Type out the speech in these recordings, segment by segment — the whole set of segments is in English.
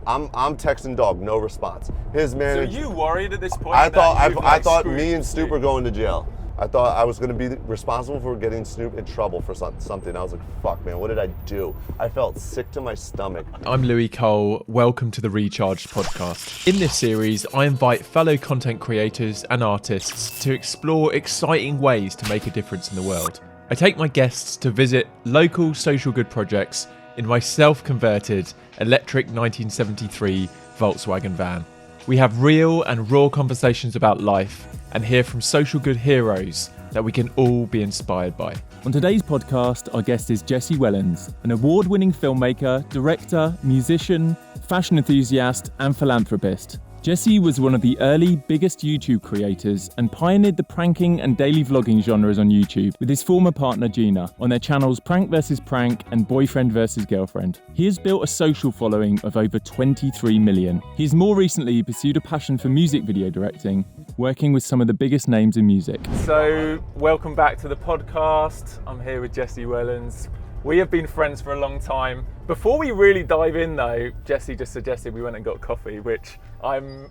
I'm texting Dog, no response. His manager. So you worried at this point? I thought me me and Snoop were going to jail. I thought I was going to be responsible for getting Snoop in trouble for something. I was like, fuck, man, what did I do? I felt sick to my stomach. I'm Louis Cole. Welcome to the Recharged podcast. In this series, I invite fellow content creators and artists to explore exciting ways to make a difference in the world. I take my guests to visit local social good projects in my self-converted electric 1973 Volkswagen van. We have real and raw conversations about life and hear from social good heroes that we can all be inspired by. On today's podcast, our guest is Jesse Wellens, an award-winning filmmaker, director, musician, fashion enthusiast, and philanthropist. Jesse was one of the early, biggest YouTube creators and pioneered the pranking and daily vlogging genres on YouTube with his former partner Jeana on their channels PrankVsPrank and BoyfriendVsGirlfriend. He has built a social following of over 23 million. He has more recently pursued a passion for music video directing, working with some of the biggest names in music. So, welcome back to the podcast. I'm here with Jesse Wellens. We have been friends for a long time. Before we really dive in though, Jesse just suggested we went and got coffee, which I'm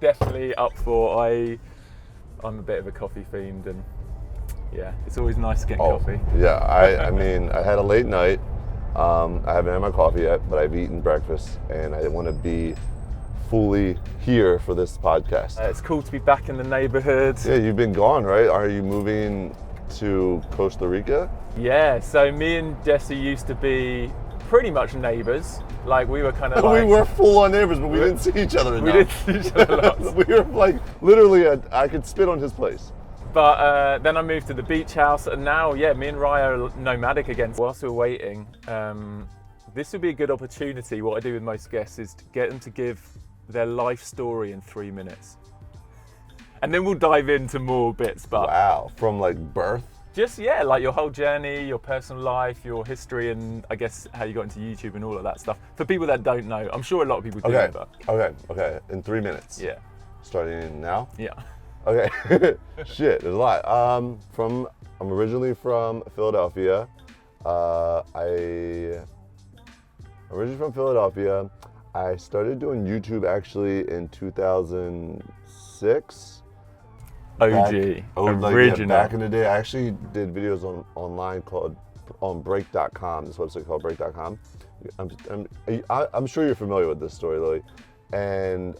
definitely up for. I'm a bit of a coffee fiend, and yeah, it's always nice to get coffee. Yeah, I mean, I had a late night. I haven't had my coffee yet, but I've eaten breakfast, and I want to be fully here for this podcast. It's cool to be back in the neighborhood. Yeah, you've been gone, right? Are you moving to Costa Rica? Yeah, so me and Jesse used to be pretty much neighbors. Like, we were kind of like... We were full-on neighbors, but we didn't see each other enough. We didn't see each other lots. We were like, literally, I could spit on his place. But then I moved to the beach house, and now, yeah, me and Raya are nomadic again. Whilst we're waiting, this would be a good opportunity. What I do with most guests is to get them to give their life story in 3 minutes. And then we'll dive into more bits, but... Wow, from like birth? Just, yeah, like your whole journey, your personal life, your history, and I guess how you got into YouTube and all of that stuff. For people that don't know, I'm sure a lot of people do, but... Okay, in 3 minutes. Yeah. Starting now? Yeah. Okay, shit, there's a lot. I'm originally from Philadelphia. I'm originally from Philadelphia. I started doing YouTube actually in 2006. OG, original. Back in the day, I actually did videos online on break.com, this website called break.com. I'm sure you're familiar with this story, Lily. And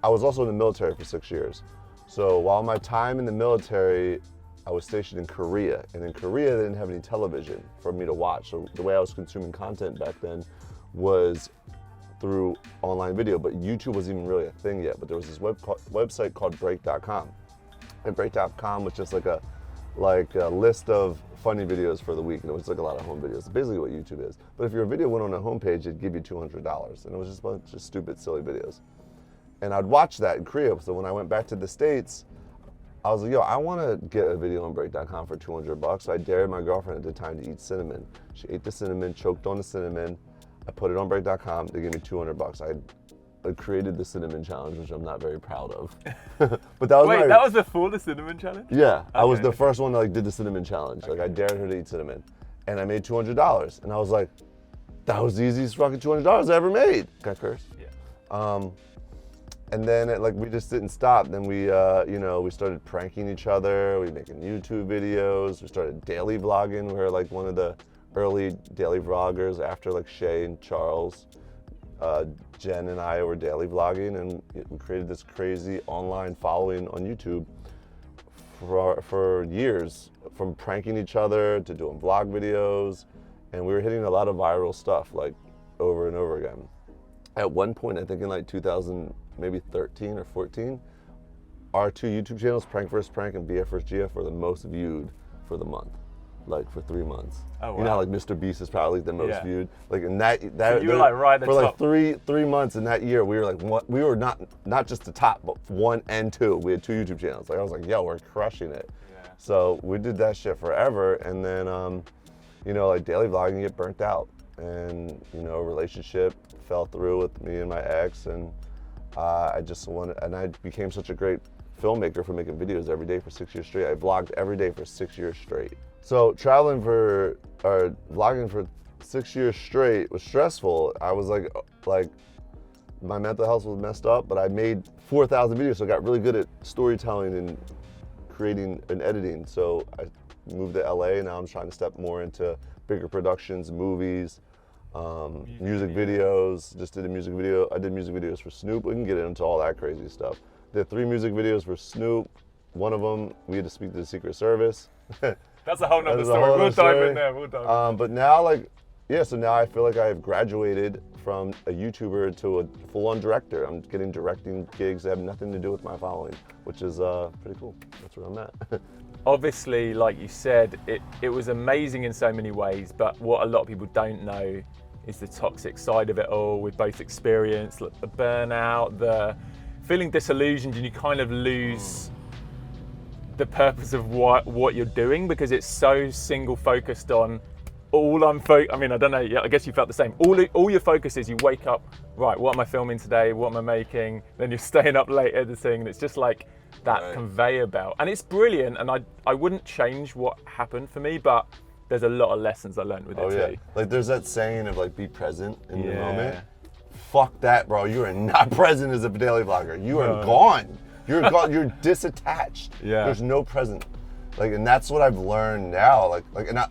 I was also in the military for 6 years. So while my time in the military, I was stationed in Korea. And in Korea, they didn't have any television for me to watch. So the way I was consuming content back then was through online video, but YouTube wasn't even really a thing yet. But there was this website called break.com. And break.com was just like a list of funny videos for the week, and it was like a lot of home videos. Basically what YouTube is. But if your video went on a homepage, it'd give you $200, and it was just a bunch of stupid, silly videos. And I'd watch that in Korea. So when I went back to the States, I was like, yo, I want to get a video on break.com for $200. So I dared my girlfriend at the time to eat cinnamon. She ate the cinnamon, choked on the cinnamon. I put it on break.com. They gave me $200. I created the cinnamon challenge, which I'm not very proud of. But that was that was before the cinnamon challenge? Yeah, okay. I was the Okay. first one that did the cinnamon challenge. Okay. Like I dared her to eat cinnamon, and I made $200. And I was like, that was the easiest fucking $200 I ever made. Can I curse? Yeah. And then we just didn't stop. Then we we started pranking each other. We making YouTube videos. We started daily vlogging. We were like one of the early daily vloggers after like Shay and Charles. Jen and I were daily vlogging, and we created this crazy online following on YouTube for years, from pranking each other to doing vlog videos, and we were hitting a lot of viral stuff like over and over again. At one point, I think in like 2013 or 14, our two YouTube channels, PrankVsPrank and BF1stGF, were the most viewed for the month. Like for 3 months. Oh, wow. You know how like Mr. Beast is probably the most viewed. Like in that So you were like right at the for top. like three months in that year, we were like we were not just the top, but 1 and 2. We had 2 YouTube channels. Like I was like, yo, we're crushing it. Yeah. So we did that shit forever, and then like daily vlogging get burnt out, and relationship fell through with me and my ex, and I became such a great filmmaker for making videos every day for 6 years straight. I vlogged every day for 6 years straight. So vlogging for 6 years straight was stressful. I was like my mental health was messed up, but I made 4,000 videos, so I got really good at storytelling and creating and editing. So I moved to LA, and now I'm trying to step more into bigger productions, movies, music videos. Just did a music video. I did music videos for Snoop. We can get into all that crazy stuff. Did 3 music videos for Snoop. One of them, we had to speak to the Secret Service. That's a whole nother story. We'll dive in there. But now, so now I feel like I've graduated from a YouTuber to a full-on director. I'm getting directing gigs that have nothing to do with my following, which is pretty cool. That's where I'm at. Obviously, like you said, it was amazing in so many ways, but what a lot of people don't know is the toxic side of it all. We've both experienced the burnout, the feeling disillusioned, and you kind of lose the purpose of what you're doing, because it's so single focused on I mean, I don't know, I guess you felt the same. All your focus is you wake up, right, what am I filming today? What am I making? Then you're staying up late editing, and it's just like that conveyor belt. And it's brilliant, and I wouldn't change what happened for me, but there's a lot of lessons I learned with it too. Like there's that saying of like, be present in the moment. Fuck that, bro. You are not present as a daily vlogger. You are gone. You're gone. You're disattached. There's no present. Like, and that's what I've learned now.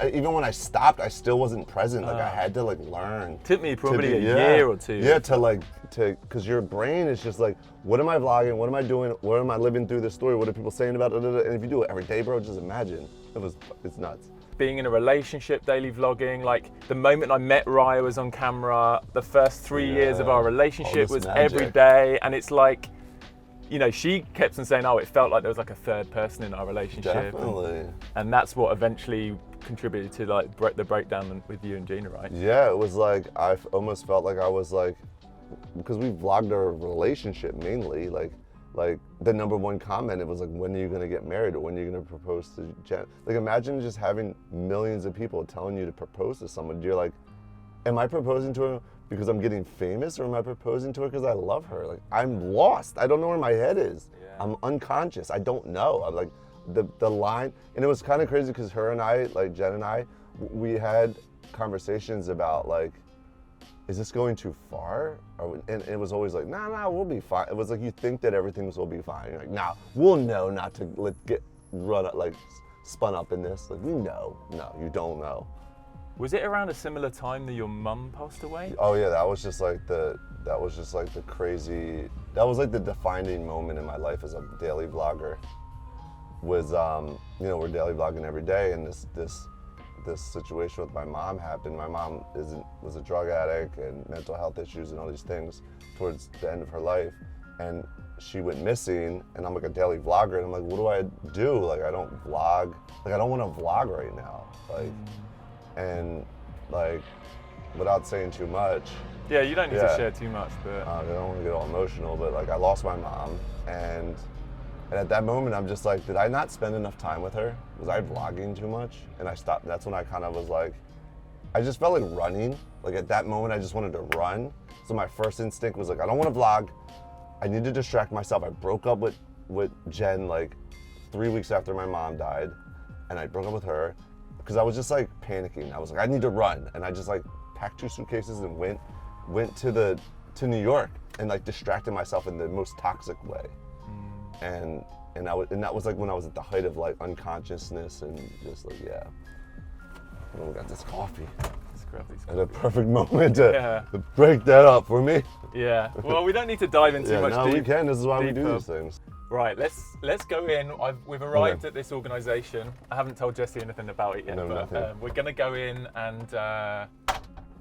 Even when I stopped, I still wasn't present. Like I had to learn. Took me probably a year or 2. Yeah, because your brain is just like, what am I vlogging? What am I doing? What am I living through this story? What are people saying about it? And if you do it every day, bro, just imagine. It's nuts. Being in a relationship, daily vlogging, like the moment I met Raya was on camera, the first 3 years of our relationship was every day, and it's like, you know, she kept on saying, it felt like there was like a third person in our relationship. Definitely. And that's what eventually contributed to like the breakdown with you and Jeana, right? Yeah, it was like, I almost felt like I was like, because we vlogged our relationship mainly, like the #1 comment, it was like, when are you gonna get married, or when are you gonna propose to Jen? Like, imagine just having millions of people telling you to propose to someone. You're like, am I proposing to her because I'm getting famous, or am I proposing to her because I love her? Like, I'm lost. I don't know where my head is. I'm unconscious. I don't know. I'm like, the line, and it was kind of crazy because her and I, like Jen and I, we had conversations about like, is this going too far? And it was always like, nah, we'll be fine. It was like, you think that everything will be fine. You're like, nah, we'll know not to get spun up in this. Like, we know. No, you don't know. Was it around a similar time that your mum passed away? Oh yeah, that was just like the crazy, that was like the defining moment in my life as a daily vlogger. Was you know, we're daily vlogging every day, and this situation with my mom happened. My mom was a drug addict and mental health issues and all these things towards the end of her life, and she went missing, and I'm like a daily vlogger, and I'm like, what do I do? Like, I don't vlog. Like, I don't want to vlog right now. Like, and like, without saying too much. Yeah, you don't need to share too much, but I don't want to get all emotional, but like, I lost my mom, and at that moment, I'm just like, did I not spend enough time with her? Was I vlogging too much? And I stopped. That's when I kind of was like, I just felt like running. Like, at that moment, I just wanted to run. So my first instinct was like, I don't want to vlog. I need to distract myself. I broke up with Jen like 3 weeks after my mom died, and I broke up with her because I was just like panicking. I was like, I need to run, and I just like packed 2 suitcases and went to New York and like distracted myself in the most toxic way. And that was like when I was at the height of like unconsciousness and just like, we got this coffee. Let's grab these. And a perfect moment to break that up for me. Yeah. Well, we don't need to dive into much. No, we can. This is why we do these things. Right. Let's go in. We've arrived at this organisation. I haven't told Jesse anything about it yet, but we're gonna go in and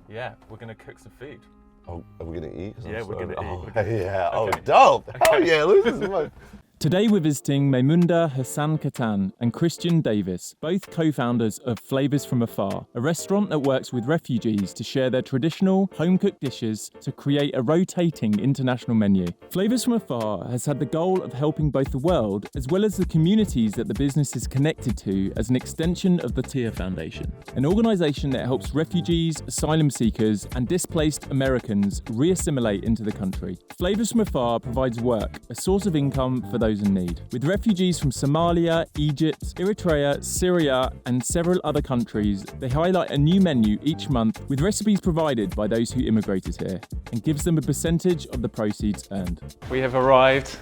we're gonna cook some food. Oh, are we gonna eat? Yeah, we're gonna eat. Oh, yeah. Oh, dope. Oh, yeah. Look, this is fun. Today we're visiting Maimunda Hassan Katan and Christian Davis, both co-founders of Flavors from Afar, a restaurant that works with refugees to share their traditional home-cooked dishes to create a rotating international menu. Flavors from Afar has had the goal of helping both the world as well as the communities that the business is connected to as an extension of the TIA Foundation, an organisation that helps refugees, asylum seekers and displaced Americans re-assimilate into the country. Flavors from Afar provides work, a source of income for those those in need. With refugees from Somalia, Egypt, Eritrea, Syria, and several other countries, they highlight a new menu each month with recipes provided by those who immigrated here and gives them a percentage of the proceeds earned. We have arrived.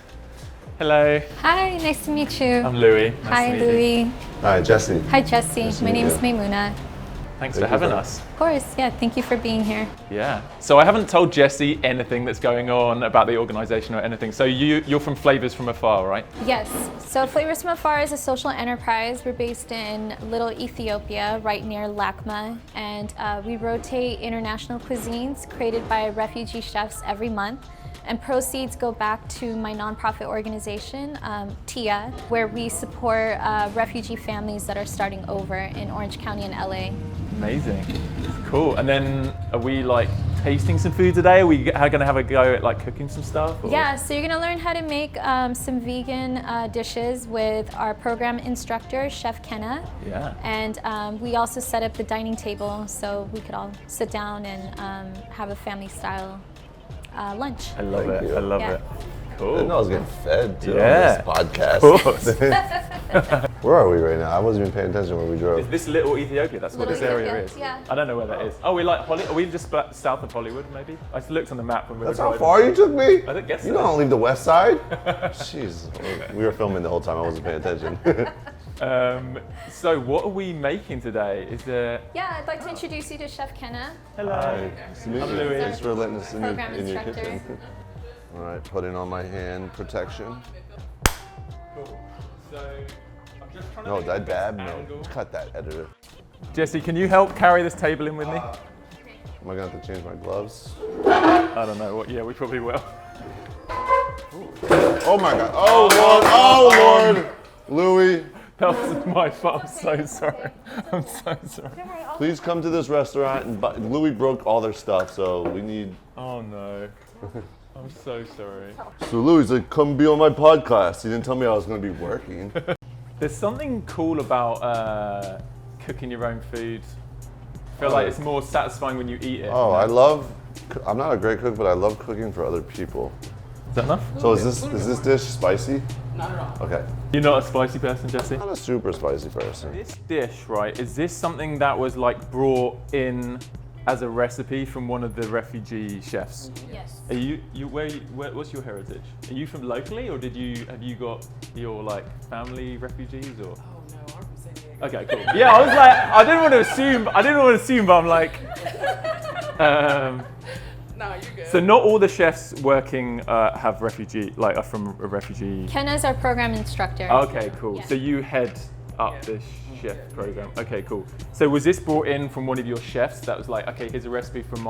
Hello. Hi, nice to meet you. I'm Louis. Nice Hi, to meet you. Louis. Hi, Jesse. Hi, Jesse. Nice to My meet name is you. Maimuna. Thanks for having us. Of course, yeah, thank you for being here. Yeah. So I haven't told Jesse anything that's going on about the organisation or anything. So you're from Flavors from Afar, right? Yes, so Flavors from Afar is a social enterprise. We're based in Little Ethiopia, right near Lakma, and we rotate international cuisines created by refugee chefs every month. And proceeds go back to my nonprofit organization, TIA, where we support refugee families that are starting over in Orange County and LA. Amazing. Cool. And then are we like tasting some food today? Are we going to have a go at like cooking some stuff? Or? Yeah, so you're gonna learn how to make some vegan dishes with our program instructor, Chef Kenneth. Yeah. And we also set up the dining table so we could all sit down and have a family style lunch. I love Thank it. you. I love Yeah. it. I Cool. didn't know I was getting fed too Yeah. on this podcast. Of course. Where are we right now? I wasn't even paying attention when we Is drove. this Little Ethiopia? That's what Little this area Ethiopia, is. yeah. I don't know where that is. Oh, we like Are we just south of Hollywood, maybe? I just looked on the map when we That's were how driving. far you took me? I guess You so. don't leave the west side? Jeez. We were filming the whole time. I wasn't paying attention. So what are we making today? Is there? Yeah, I'd like to introduce you to Chef Kenneth. Hello. Hi. Nice to meet I'm you. Louis. Thanks for letting us in your Program instructor. kitchen. All right, putting on my hand protection. Cool. So I'm just trying to No, make that the best dab? No. angle. Cut that, editor. Jesse, can you help carry this table in with me? Am I gonna have to change my gloves? I don't know. Yeah, we probably will. Oh my God. Oh Lord. Oh Lord. Louis, That was my fault. I'm so sorry. I'm so sorry. please come to this restaurant and buy. Louis broke all their stuff, so we need. Oh no. I'm so sorry. So Louis like, come be on my podcast. He didn't tell me I was gonna be working. There's something cool about cooking your own food. I feel like it's more satisfying when you eat it. Oh, I love. I'm not a great cook, but I love cooking for other people. Is that enough? So is this dish spicy? Not at all. Okay. You're not a spicy person, Jesse? Not a super spicy person. This dish, right, is this something that was like brought in as a recipe from one of the refugee chefs? Yes. Are what's your heritage? Are you from locally, or have you got your like family refugees or? Oh no, I'm from San Diego. Okay, cool. Yeah, I was like, I didn't want to assume, but I'm like, No, you're good. so not all the chefs working are from a refugee. Kenneth's our program instructor. Okay, cool. Yeah. So you head up this chef program. Okay, cool. So was this brought in from one of your chefs that was like, okay, here's a recipe from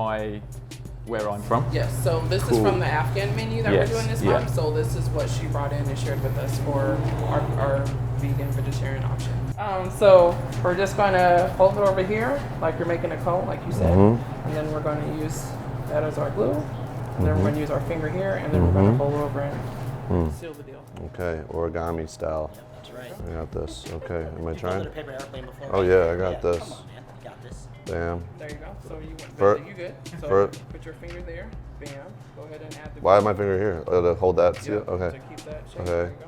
where I'm from? Yes, so this is from the Afghan menu that Yes, we're doing this yeah. month. So this is what she brought in and shared with us for our vegan vegetarian option. So we're just gonna fold it over here, like you're making a cone, like you said, and then we're gonna use that as our glue. And then we're gonna use our finger here, and then we're gonna fold it over and seal the deal. Okay, origami style. That's right. I got this. Okay, am I Built trying? a paper airplane before. Oh, right? yeah, I got this. Come on, man. You got this. Damn. There you go. So you went For- you good. So for- put your finger there. Bam. Go ahead and add the Why my finger here? Oh, to hold that seal? Yep, Okay. To keep that shape. Okay. There you go.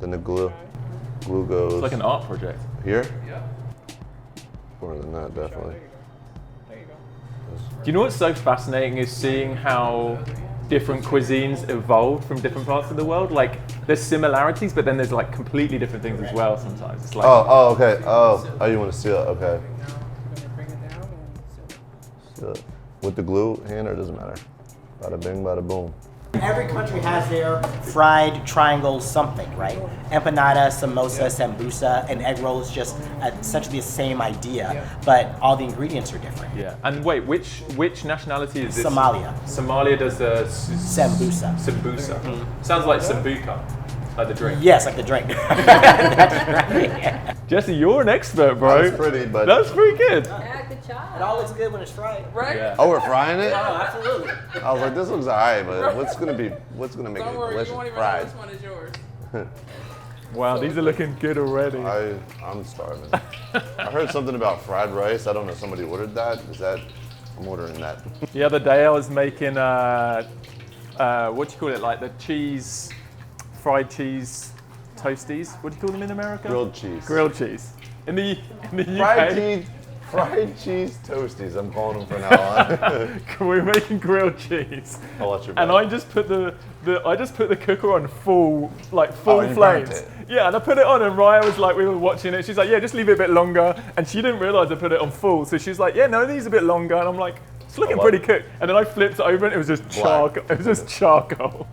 Then the glue. Okay. Glue goes It's like an art project. here? Yep. More than that, There definitely. you go. There you go. Do you know what's so fascinating is seeing how different cuisines evolved from different parts of the world? Like there's similarities, but then there's like completely different things as well sometimes. It's like, Oh, okay. Oh, you want to seal it? Okay. Now we're gonna bring it down and seal it. Seal it. With the glue hand, or it doesn't matter? Bada bing, bada boom. Every country has their fried triangle something, right? Empanada, samosa, sambusa, and egg roll is just essentially the same idea, but all the ingredients are different. yeah. And wait, which nationality is this? Somalia. Somalia does a Sambusa. Sambusa. Sounds like sambuca, like the drink. Yes, like the drink. That's right. Jesse, you're an expert, bro. That's pretty, but. That's pretty good. Yeah, good job. It all looks good when it's fried. Right? Yeah. Oh, we're frying it? Oh, absolutely. I was like, this looks alright, but what's gonna make Don't it worry, delicious? you won't even Fried. know which one is yours. Wow, these are looking good already. I'm starving. I heard something about fried rice. I don't know. Somebody ordered that. I'm ordering that. The other day I was making what do you call it? Like the cheese fried cheese toasties. What do you call them in America? Grilled cheese. Grilled cheese. In the UK. Fried cheese toasties. I'm calling them from now on. We're making grilled cheese. I'll let you And know. I just put the cooker on full you flames. burnt it. Yeah, and I put it on, and Raya was like, we were watching it. She's like, yeah, just leave it a bit longer. And she didn't realize I put it on full, so she's like, yeah, no, these a bit longer. And I'm like, it's looking pretty cooked. And then I flipped it over, and it was just charcoal. It was just charcoal.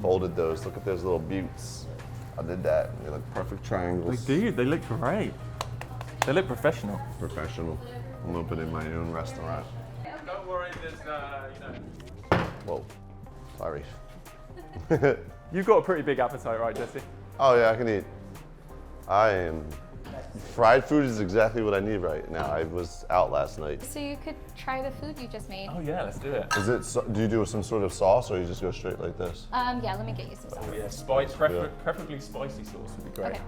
Folded those. Look at those little buttes. I did that. They look perfect triangles. Dude, they look great. They look professional. Professional. I'm opening my own restaurant. Don't worry, there's Whoa. Sorry. You've got a pretty big appetite, right, Jesse? Oh yeah, I can eat. Fried food is exactly what I need right now. I was out last night. So you could try the food you just made. Oh yeah, let's do it. Is it? Do you do some sort of sauce, or you just go straight like this? Yeah, let me get you some sauce. Oh yeah, preferably spicy sauce would be great. Okay.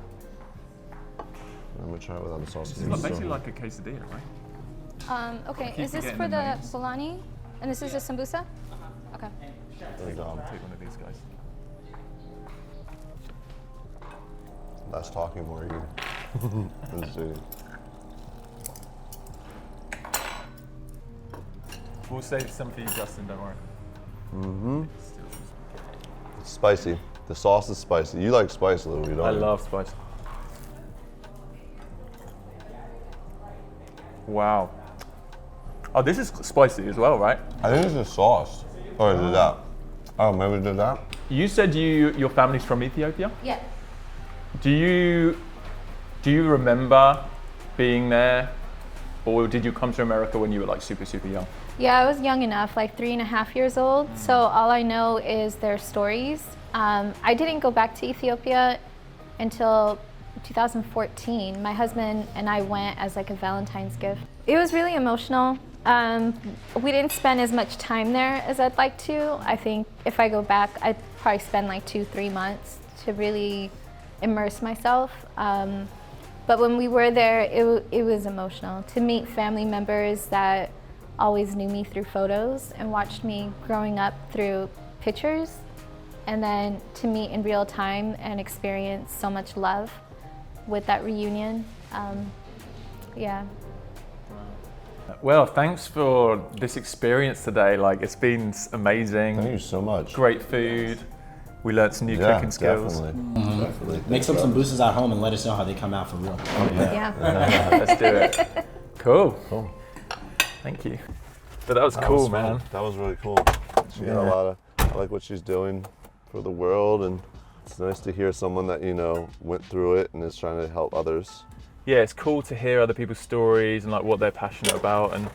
I'm gonna try it without the sauce. It's basically like a quesadilla, right? Okay, keep is this forgetting for the the names. bologna? And this is a sambusa? Okay. And, Take one of these guys. less talking, more eating. Let's see. We'll save some for you, Justin, don't worry. Mm-hmm. It's spicy. The sauce is spicy. You like spice, Lou, you don't? I love spice. Wow. Oh, this is spicy as well, right? I think it's the sauce. Or is it that? Oh, maybe it's that? You said your family's from Ethiopia? Yeah. Do you remember being there, or did you come to America when you were like super young? Yeah, I was young enough, like 3.5 years old. So all I know is their stories. I didn't go back to Ethiopia until 2014. My husband and I went as like a Valentine's gift. It was really emotional. We didn't spend as much time there as I'd like to. I think if I go back, I'd probably spend like 2-3 months to really immerse myself. But when we were there, it was emotional to meet family members that always knew me through photos and watched me growing up through pictures, and then to meet in real time and experience so much love with that reunion. Yeah. Well, thanks for this experience today. Like, it's been amazing. Thank you so much. Great food. We learned some new cooking skills. Definitely. Definitely. Make some boosters at home and let us know how they come out for real. Yeah. Let's do it. Cool. Thank you. But that was cool, man. That was really cool. She got a lot of, I like what she's doing for the world, and it's nice to hear someone that, you know, went through it and is trying to help others. Yeah, it's cool to hear other people's stories and like what they're passionate about, and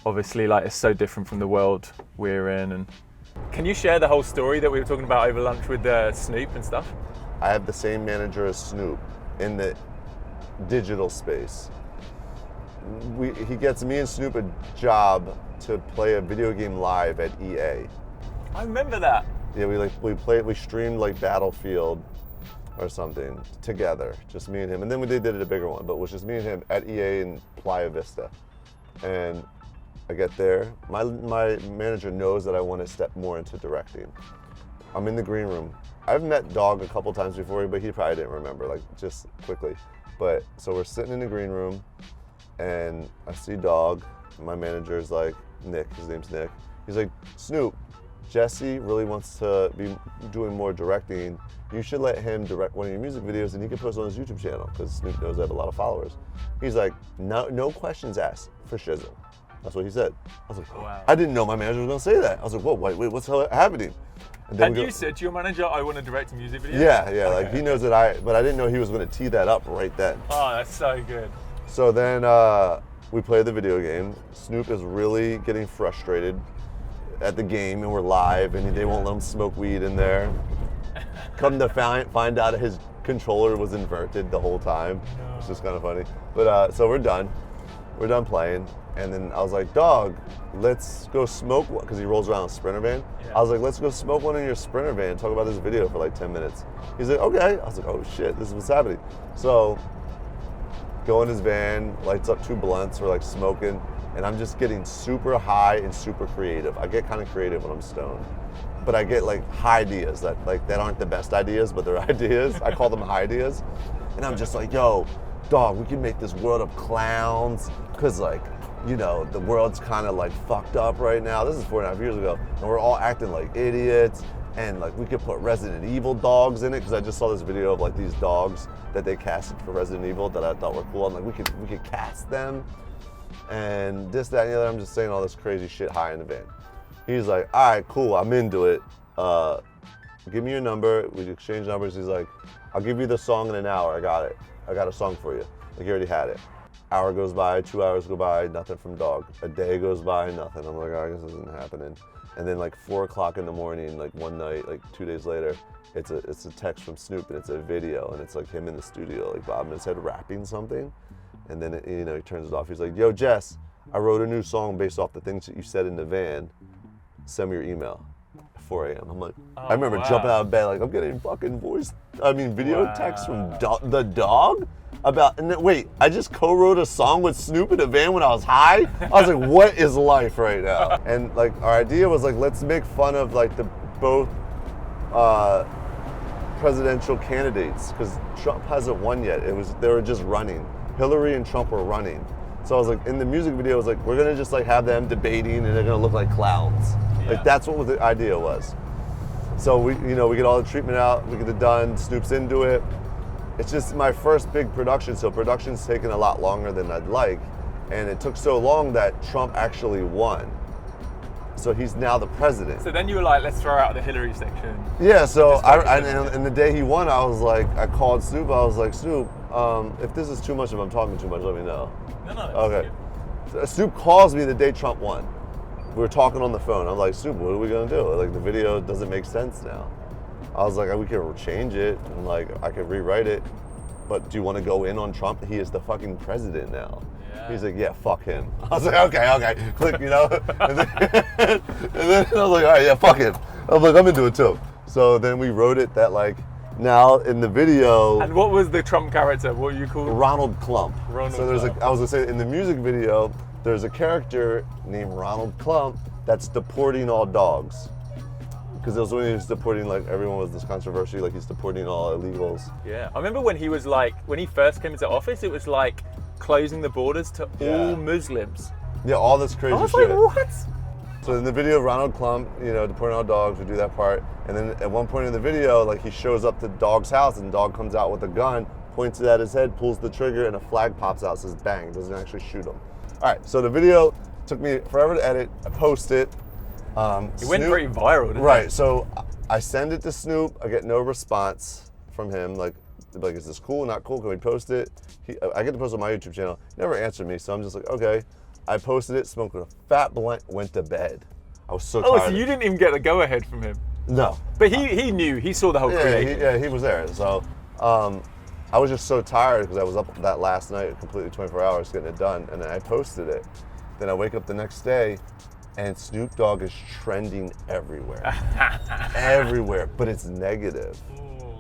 obviously like it's so different from the world we're in. And can you share the whole story that we were talking about over lunch with Snoop and stuff? I have the same manager as Snoop in the digital space. He gets me and Snoop a job to play a video game live at EA. I remember that. Yeah, we streamed like Battlefield or something together, just me and him. And then they did it a bigger one, but it was just me and him at EA in Playa Vista. And I get there, my manager knows that I want to step more into directing. I'm in the green room. I've met Dogg a couple times before, but he probably didn't remember, like just quickly. But so we're sitting in the green room and I see Dogg. My manager's like, Nick, his name's Nick. He's like, Snoop, Jesse really wants to be doing more directing. You should let him direct one of your music videos and he can post it on his YouTube channel, because Snoop knows I have a lot of followers. He's like, no questions asked for shizzle. That's what he said. I was like, wow. I didn't know my manager was gonna say that. I was like, whoa, wait, what's happening? And you said to your manager, I want to direct a music video? Yeah, okay. Like he knows that but I didn't know he was gonna tee that up right then. Oh, that's so good. So then we play the video game. Snoop is really getting frustrated at the game, and we're live, and they won't let him smoke weed in there. Come to find out his controller was inverted the whole time. It's just kind of funny. But so we're done. We're done playing, and then I was like, Dogg, let's go smoke one, because he rolls around in a Sprinter van. Yeah. I was like, let's go smoke one in your Sprinter van and talk about this video for like 10 minutes. He's like, okay. I was like, oh shit, this is what's happening. So go in his van, lights up 2 blunts, we're like smoking, and I'm just getting super high and super creative. I get kind of creative when I'm stoned. but I get like high ideas that aren't the best ideas, but they're ideas. I call them high ideas. And I'm just like, yo, dog, we can make this world of clowns, because like, you know, the world's kind of like fucked up right now. This is 4.5 years ago, and we're all acting like idiots. And like we could put Resident Evil dogs in it, because I just saw this video of like these dogs that they casted for Resident Evil that I thought were cool. I'm like, we could cast them, and this, that, and the other. I'm just saying all this crazy shit high in the van. He's like, all right, cool, I'm into it. Give me your number. We exchange numbers. He's like, I'll give you the song in an hour. I got it. I got a song for you. Like, he already had it. Hour goes by, 2 hours go by, nothing from dog. A day goes by, nothing. I'm like, oh, this isn't happening. And then like 4 o'clock in the morning, like one night, like 2 days later, it's a text from Snoop, and it's a video, and it's like him in the studio, like bobbing his head rapping something. And then you know, he turns it off. He's like, yo, Jess, I wrote a new song based off the things that you said in the van. Send me your email. 4 a.m. I'm like, I remember jumping out of bed, like, I'm getting fucking video text from the dog about, and then, wait, I just co-wrote a song with Snoop in a van when I was high? I was like, what is life right now? And like, our idea was like, let's make fun of like both presidential candidates, because Trump hasn't won yet. They were just running. Hillary and Trump were running. So I was like, in the music video, I was like, we're gonna just like have them debating, and they're gonna look like clowns. Like, that's what the idea was. So we get all the treatment out, we get it done, Snoop's into it. It's just my first big production, so production's taken a lot longer than I'd like, and it took so long that Trump actually won. So he's now the president. So then you were like, let's throw out the Hillary section. Yeah, so and the day he won, I was like, I called Snoop, I was like, Snoop, if this is too much, if I'm talking too much, let me know. No. Okay. So Snoop calls me the day Trump won. We were talking on the phone. I'm like, Snoop, what are we gonna do? Like, the video doesn't make sense now. I was like, we can change it, and like, I could rewrite it, but do you want to go in on Trump? He is the fucking president now. Yeah. He's like, yeah, fuck him. I was like, okay, click, you know? And then I was like, all right, yeah, fuck him. I was like, I'm into it too. So then we wrote it that like, now in the video. And what was the Trump character? What were you called? Ronald Clump. So there's like, I was gonna say, in the music video, there's a character named Ronald Clump that's deporting all dogs. Because it was when he was deporting, like, everyone was this controversy, like he's deporting all illegals. Yeah, I remember when he was like, when he first came into office, it was like closing the borders to all Muslims. Yeah, all this crazy shit. I was like, what? So in the video, Ronald Clump, deporting all dogs, we do that part. And then at one point in the video, like, he shows up to Dog's house, and Dog comes out with a gun, points it at his head, pulls the trigger, and a flag pops out, says bang, doesn't actually shoot him. All right, so the video took me forever to edit. I post it. It went pretty viral, didn't it? Right, so I send it to Snoop. I get no response from him. Like, is this cool, not cool? Can we post it? I get to post it on my YouTube channel. He never answered me, so I'm just like, okay. I posted it, smoked a fat blunt, went to bed. I was so tired. Oh, so you didn't even get the go-ahead from him? No. But he knew, he saw the whole creation. He was there. So I was just so tired because I was up that last night, completely 24 hours getting it done, and then I posted it. Then I wake up the next day, and Snoop Dogg is trending everywhere. Everywhere, but it's negative.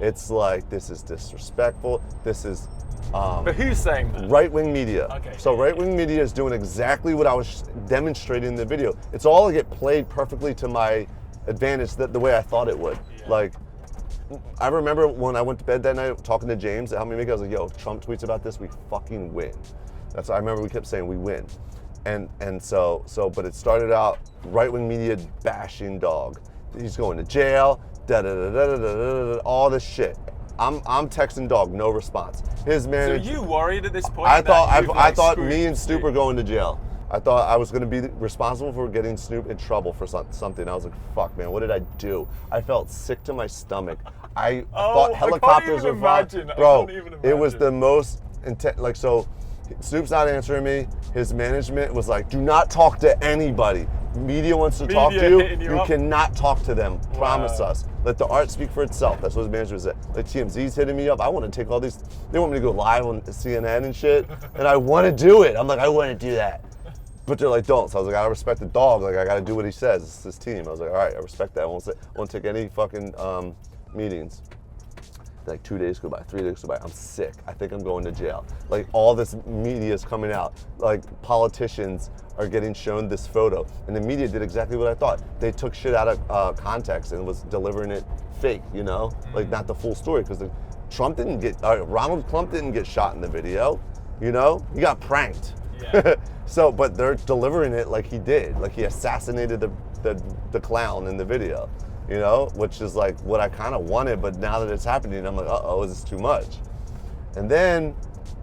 It's like, this is disrespectful, this is... but who's saying that? Right-wing media. Okay. So right-wing media is doing exactly what I was demonstrating in the video. It's all get played perfectly to my advantage, the way I thought it would. Yeah. Like, I remember when I went to bed that night talking to James at Help Me Make It, I was like, yo, if Trump tweets about this, we fucking win. That's what I remember we kept saying, we win. And so, but it started out right-wing media bashing Dog. He's going to jail, all this shit. I'm texting Dog, no response. His manager. So you worried at this point? I thought me and Snoop were going to jail. I thought I was going to be responsible for getting Snoop in trouble for something. I was like, fuck, man, what did I do? I felt sick to my stomach. I thought helicopters were flying. Bro, it was the most intense. Like, so Snoop's not answering me. His management was like, do not talk to anybody. Media wants to talk to you. You cannot talk to them. Wow. Promise us. Let the art speak for itself. That's what his manager said. Like, TMZ's hitting me up. I want to take all these. They want me to go live on CNN and shit. And I want to do it. I'm like, I want to do that. But they're like, don't. So I was like, I respect the Dog. Like, I got to do what he says. It's his team. I was like, all right, I respect that. I won't take any fucking meetings. Like 2 days go by, 3 days go by, I'm sick. I think I'm going to jail. Like all this media is coming out. Like politicians are getting shown this photo. And the media did exactly what I thought. They took shit out of context and was delivering it fake, you know? Like not the full story, because Ronald Trump didn't get shot in the video, you know? He got pranked. Yeah. So, but they're delivering it like he did. Like he assassinated the clown in the video, you know? Which is like what I kind of wanted, but now that it's happening, I'm like, uh-oh, is this too much? And then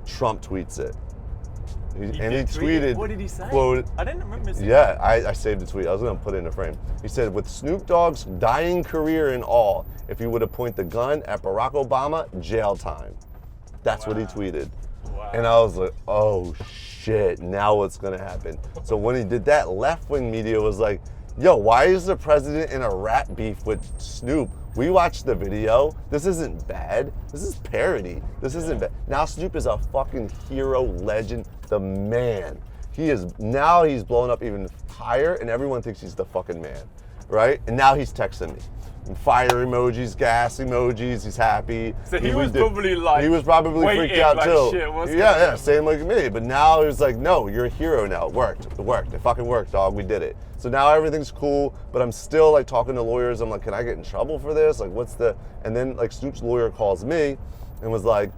Trump tweets it. He tweeted, what did he say? Quote, I didn't remember seeing yeah, I saved the tweet. I was gonna put it in a frame. He said, with Snoop Dogg's dying career in all, if you were to point the gun at Barack Obama, jail time. That's what he tweeted. Wow. And I was like, oh shit, now what's gonna happen? So when he did that, left-wing media was like, yo, why is the president in a rap beef with Snoop? We watched the video. This isn't bad. This is parody. This isn't bad. Now Snoop is a fucking hero, legend, the man. He's blown up even higher, and everyone thinks he's the fucking man, right? And now he's texting me. Fire emojis, gas emojis, he's happy. So he was probably freaked out like, too. Shit, yeah, same like me. But now he's like, no, you're a hero now. It worked. It fucking worked, dog. We did it. So now everything's cool, but I'm still like talking to lawyers. I'm like, can I get in trouble for this? Like, and then like Snoop's lawyer calls me and was like,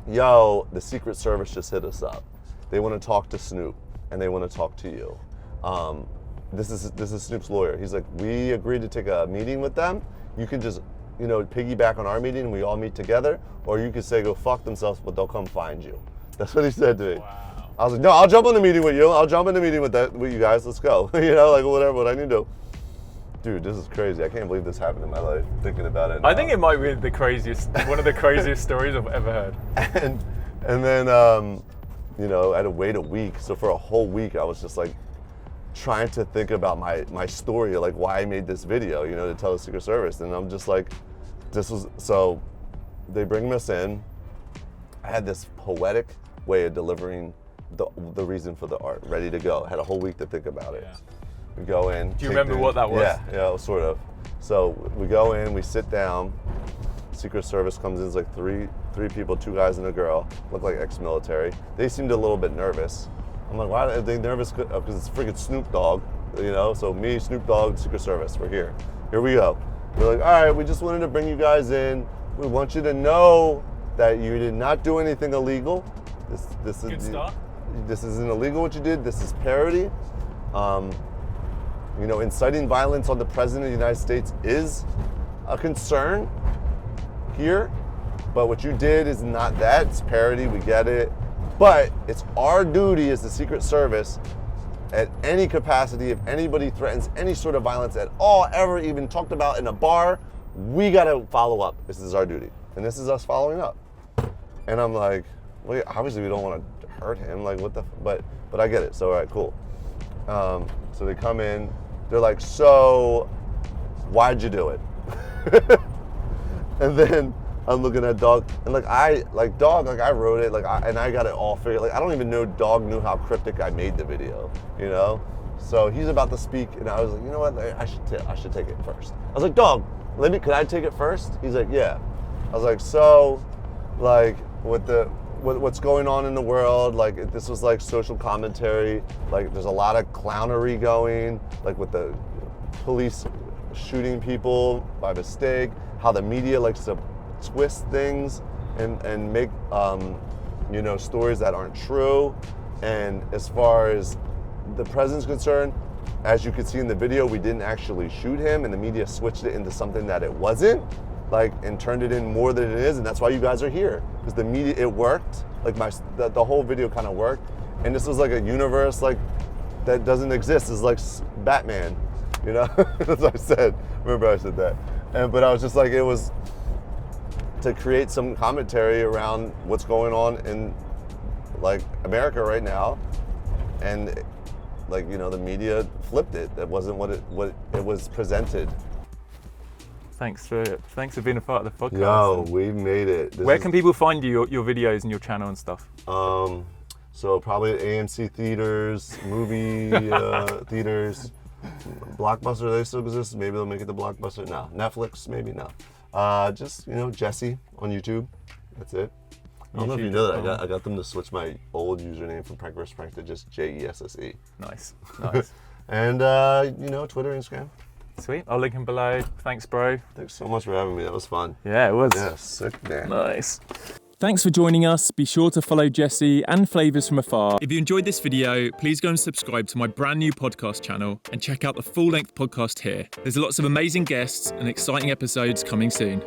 yo, the Secret Service just hit us up. They want to talk to Snoop and they want to talk to you. This is Snoop's lawyer. He's like, we agreed to take a meeting with them. You can just, piggyback on our meeting and we all meet together, or you could say go fuck themselves, but they'll come find you. That's what he said to me. Wow. I was like, no, I'll jump on the meeting with you. I'll jump in the meeting with you guys. Let's go. Like whatever, what I need to do. Dude, this is crazy. I can't believe this happened in my life, thinking about it now. I think it might be one of the craziest stories I've ever heard. And then, I had to wait a week. So for a whole week, I was just like, trying to think about my story, like why I made this video, to tell the Secret Service. And I'm just like, so they bring us in. I had this poetic way of delivering the reason for the art, ready to go. I had a whole week to think about it. Yeah. We go in. Do you remember what that was? Yeah, sort of. So we go in, we sit down. Secret Service comes in, it's like three people, 2 guys and a girl, look like ex-military. They seemed a little bit nervous. I'm like, why are they nervous? Because it's freaking Snoop Dogg, So me, Snoop Dogg, Secret Service, we're here. Here we go. We're like, all right, we just wanted to bring you guys in. We want you to know that you did not do anything illegal. This Good start. This isn't illegal what you did. This is parody. Inciting violence on the President of the United States is a concern here. But what you did is not that. It's parody. We get it. But it's our duty as the Secret Service, at any capacity, if anybody threatens any sort of violence at all, ever even talked about in a bar, we gotta follow up. This is our duty. And this is us following up. And I'm like, well, obviously we don't want to hurt him. Like, what the, but I get it. So, all right, cool. So they come in, they're like, so why'd you do it? And then I'm looking at Dog, and I wrote it, and I got it all figured. Like, I don't even know Dog knew how cryptic I made the video, So he's about to speak, and I was like, you know what? I should take it first. I was like, Dog, could I take it first? He's like, yeah. I was like, so, like, what's going on in the world? Like, this was like social commentary. Like, there's a lot of clownery going, like with the police shooting people by mistake. How the media likes to twist things and make stories that aren't true. And as far as the president's concerned, as you could see in the video, we didn't actually shoot him, and the media switched it into something that it wasn't, and turned it in more than it is, and that's why you guys are here, because the media, it worked. Like the whole video kind of worked, and this was like a universe that doesn't exist. It's like Batman, That's what I said. Remember I said that, but I was just like, it was to create some commentary around what's going on in America right now, and the media flipped it. That wasn't what it was presented. Thanks for being a part of the podcast. Yo, we made it. Where can people find you, your videos and your channel and stuff? So probably at AMC theaters, movie theaters, Blockbuster. They still exist. Maybe they'll make it to Blockbuster. No, Netflix. Maybe no. Just, Jesse on YouTube. That's it. I don't know if you know that. I got them to switch my old username from PrankVsPrank to just JESSE. Nice. And, Twitter, Instagram. Sweet. I'll link them below. Thanks, bro. Thanks so much for having me. That was fun. Yeah, it was. Yeah, sick, man. Nice. Thanks for joining us. Be sure to follow Jesse and Flavors from Afar. If you enjoyed this video, please go and subscribe to my brand new podcast channel and check out the full-length podcast here. There's lots of amazing guests and exciting episodes coming soon.